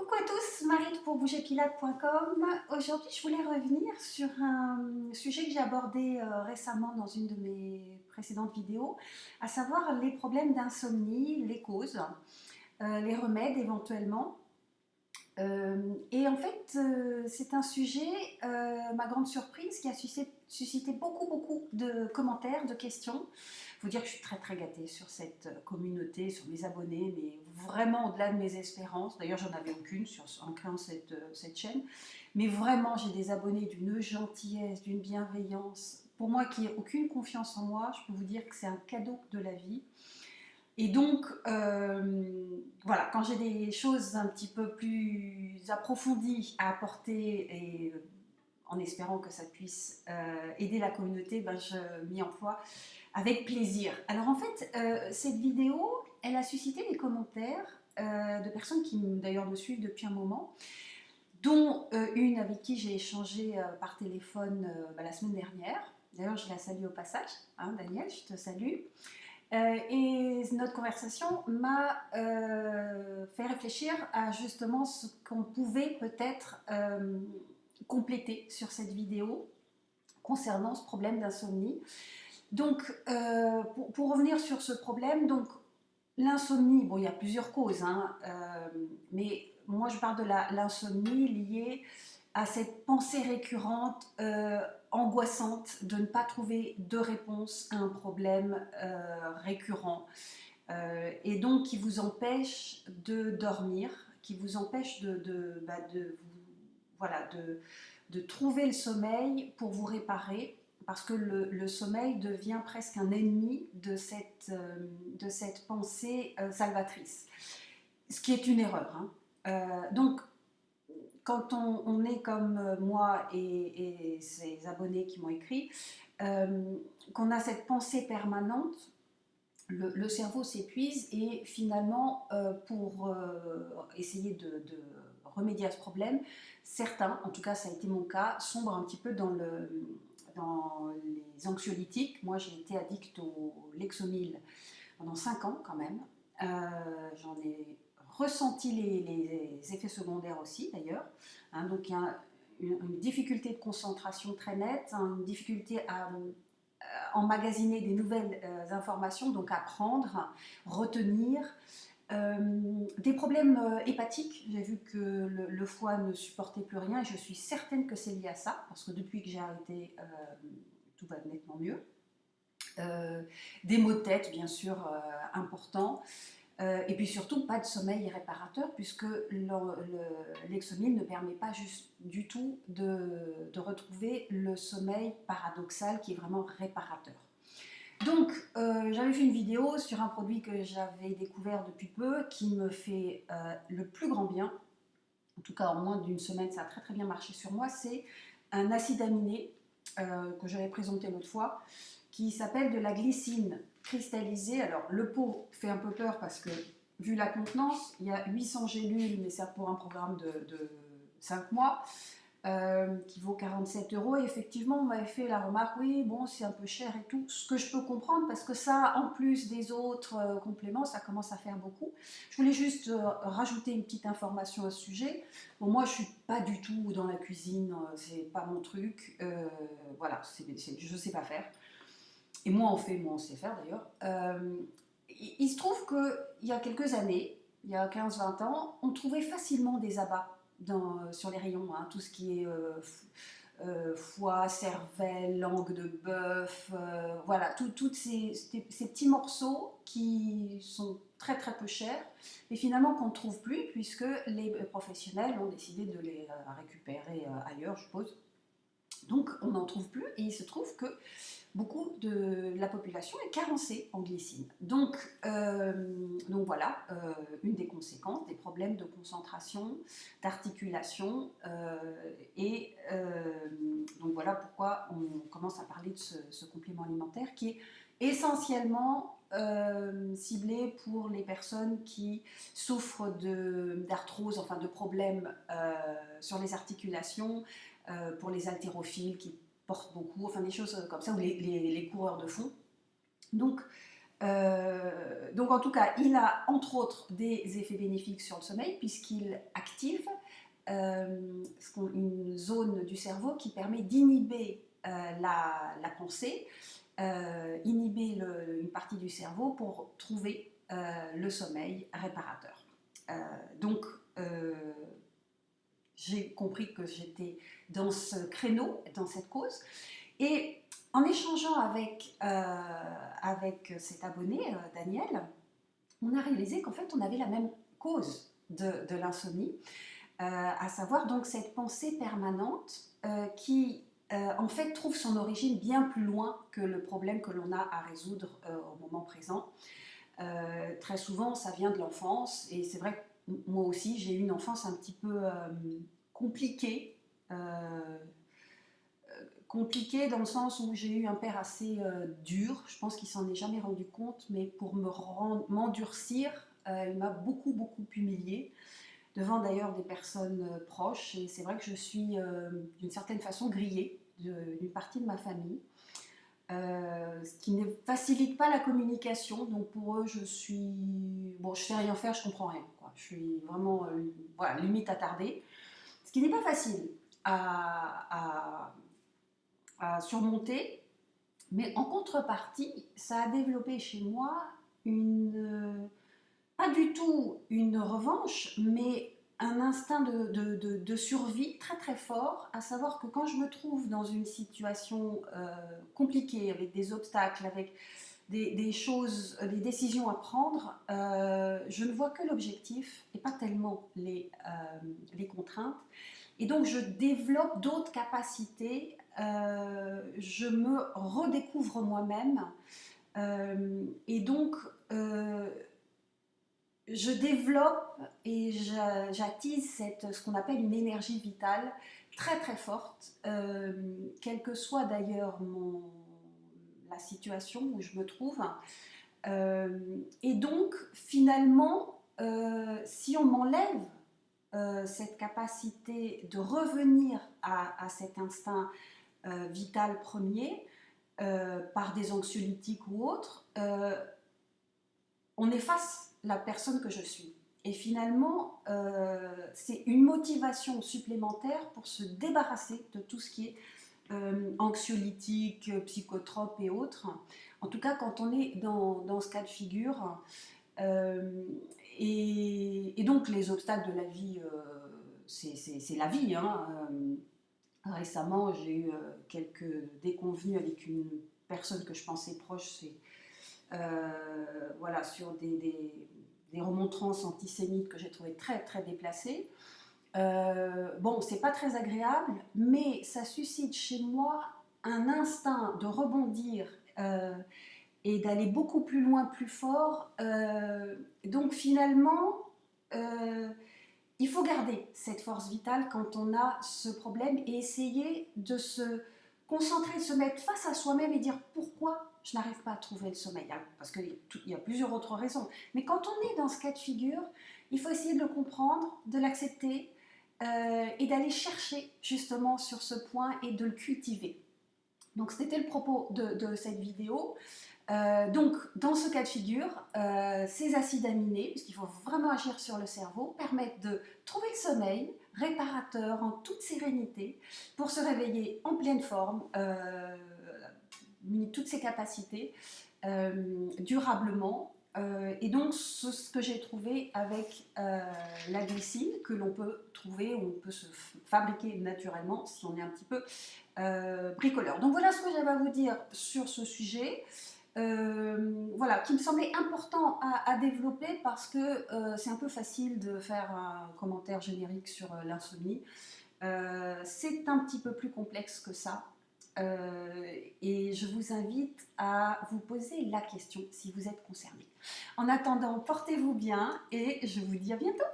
Coucou à tous, Marie pour bougerpilates.com. Aujourd'hui, je voulais revenir sur un sujet que j'ai abordé récemment dans une de mes précédentes vidéos, à savoir les problèmes d'insomnie, les causes, les remèdes éventuellement. Et en fait, c'est un sujet, ma grande surprise, qui a suscité beaucoup de commentaires, de questions. Il faut dire que je suis très gâtée sur cette communauté, sur mes abonnés, mais vraiment au-delà de mes espérances. D'ailleurs, j'en avais aucune en créant cette chaîne. Mais vraiment, j'ai des abonnés d'une gentillesse, d'une bienveillance. Pour moi qui n'ai aucune confiance en moi, je peux vous dire que c'est un cadeau de la vie. Et donc, voilà, quand j'ai des choses un petit peu plus approfondies à apporter, et en espérant que ça puisse aider la communauté, ben, je m'y emploie avec plaisir. Alors en fait, cette vidéo, elle a suscité des commentaires de personnes qui d'ailleurs me suivent depuis un moment, dont une avec qui j'ai échangé par téléphone la semaine dernière. D'ailleurs, je la salue au passage, hein, Daniel, je te salue. Et notre conversation m'a fait réfléchir à justement ce qu'on pouvait peut-être compléter sur cette vidéo concernant ce problème d'insomnie. Donc, pour revenir sur ce problème, donc l'insomnie, bon, il y a plusieurs causes, hein, mais moi je parle de l'insomnie liée à cette pensée récurrente, angoissante, de ne pas trouver de réponse à un problème récurrent, et donc qui vous empêche de dormir, qui vous empêche voilà, de trouver le sommeil pour vous réparer, parce que le sommeil devient presque un ennemi de cette pensée salvatrice, ce qui est une erreur, hein. Donc, quand on est comme moi et ces abonnés qui m'ont écrit, qu'on a cette pensée permanente, le cerveau s'épuise et finalement, pour essayer de remédier à ce problème, certains, en tout cas ça a été mon cas, sombrent un petit peu dans les anxiolytiques. Moi j'ai été addict au Lexomil pendant 5 ans quand même. J'en ai ressenti les effets secondaires aussi d'ailleurs, hein. Donc il y a une difficulté de concentration très nette, hein, une difficulté à emmagasiner des nouvelles informations, donc apprendre, retenir. Des problèmes hépatiques, j'ai vu que le foie ne supportait plus rien et je suis certaine que c'est lié à ça, parce que depuis que j'ai arrêté, tout va nettement mieux. Des maux de tête, bien sûr, importants. Et puis surtout, pas de sommeil réparateur, puisque l'Lexomil ne permet pas du tout de retrouver le sommeil paradoxal qui est vraiment réparateur. Donc, j'avais fait une vidéo sur un produit que j'avais découvert depuis peu, qui me fait le plus grand bien. En tout cas, en moins d'une semaine, ça a très bien marché sur moi. C'est un acide aminé que j'avais présenté l'autre fois, qui s'appelle de la glycine cristallisée. Alors, le pot fait un peu peur parce que, vu la contenance, il y a 800 gélules, mais c'est pour un programme de 5 mois. Qui vaut 47 €. Et effectivement, on m'avait fait la remarque, oui, bon, c'est un peu cher et tout, ce que je peux comprendre, parce que ça, en plus des autres compléments, ça commence à faire beaucoup. Je voulais juste rajouter une petite information à ce sujet. Bon, moi, je suis pas du tout dans la cuisine, c'est pas mon truc, voilà, je sais pas faire. Et moi, on sait faire d'ailleurs. Il se trouve qu'il y a quelques années, il y a 15-20 ans, on trouvait facilement des abats sur les rayons, hein, tout ce qui est foie, cervelle, langue de bœuf, voilà, tous ces petits morceaux qui sont très peu chers, et finalement qu'on ne trouve plus, puisque les professionnels ont décidé de les récupérer ailleurs, je suppose. Donc on n'en trouve plus, et il se trouve que beaucoup de la population est carencée en glycine. Donc voilà, une des conséquences, des problèmes de concentration, d'articulation, et donc voilà pourquoi on commence à parler de ce complément alimentaire qui est essentiellement ciblé pour les personnes qui souffrent d'arthrose, enfin de problèmes sur les articulations, pour les haltérophiles qui portent beaucoup, enfin des choses comme ça, ou les coureurs de fond. Donc, Donc en tout cas, il a entre autres des effets bénéfiques sur le sommeil puisqu'il active une zone du cerveau qui permet d'inhiber la pensée, inhiber une partie du cerveau pour trouver le sommeil réparateur. Donc j'ai compris que j'étais dans ce créneau, dans cette cause. Et en échangeant avec cet abonné, Daniel, on a réalisé qu'en fait, on avait la même cause de l'insomnie, à savoir donc cette pensée permanente qui, en fait, trouve son origine bien plus loin que le problème que l'on a à résoudre au moment présent. Très souvent, ça vient de l'enfance, et c'est vrai que moi aussi, j'ai eu une enfance un petit peu compliquée. Compliqué dans le sens où j'ai eu un père assez dur. Je pense qu'il s'en est jamais rendu compte, mais pour m'endurcir, il m'a beaucoup humiliée, devant d'ailleurs des personnes proches. Et c'est vrai que je suis d'une certaine façon grillée d'une partie de ma famille, ce qui ne facilite pas la communication. Donc pour eux, je suis... Bon, je sais rien faire, je comprends rien, quoi. Je suis vraiment voilà, limite attardée. Ce qui n'est pas facile à surmonter, mais en contrepartie, ça a développé chez moi pas du tout une revanche, mais un instinct de survie très fort, à savoir que quand je me trouve dans une situation compliquée, avec des obstacles, avec des choses, des décisions à prendre, je ne vois que l'objectif et pas tellement les contraintes. Et donc je développe d'autres capacités, je me redécouvre moi-même, et donc je développe et j'attise ce qu'on appelle une énergie vitale très forte, quelle que soit d'ailleurs la situation où je me trouve. Et donc finalement, si on m'enlève cette capacité de revenir à cet instinct vital premier, par des anxiolytiques ou autres, on efface la personne que je suis. Et finalement, c'est une motivation supplémentaire pour se débarrasser de tout ce qui est anxiolytique, psychotrope et autres. En tout cas, quand on est dans ce cas de figure. Et donc, les obstacles de la vie, c'est la vie. Hein. Récemment, j'ai eu quelques déconvenues avec une personne que je pensais proche. Voilà, sur des remontrances antisémites que j'ai trouvées très déplacées. Bon, c'est pas très agréable, mais ça suscite chez moi un instinct de rebondir et d'aller beaucoup plus loin, plus fort. Donc finalement, il faut garder cette force vitale quand on a ce problème et essayer de se concentrer, de se mettre face à soi-même et dire pourquoi je n'arrive pas à trouver le sommeil. Parce qu'il y a plusieurs autres raisons. Mais quand on est dans ce cas de figure, il faut essayer de le comprendre, de l'accepter et d'aller chercher justement sur ce point et de le cultiver. Donc c'était le propos de cette vidéo. Donc, dans ce cas de figure, ces acides aminés, puisqu'il faut vraiment agir sur le cerveau, permettent de trouver le sommeil réparateur en toute sérénité pour se réveiller en pleine forme, toutes ses capacités, durablement. Et donc, ce que j'ai trouvé avec la glycine, que l'on peut trouver, on peut se fabriquer naturellement si on est un petit peu bricoleur. Donc voilà ce que j'avais à vous dire sur ce sujet. Voilà, qui me semblait important à développer parce que c'est un peu facile de faire un commentaire générique sur l'insomnie. C'est un petit peu plus complexe que ça. Et je vous invite à vous poser la question si vous êtes concerné. En attendant, portez-vous bien et je vous dis à bientôt.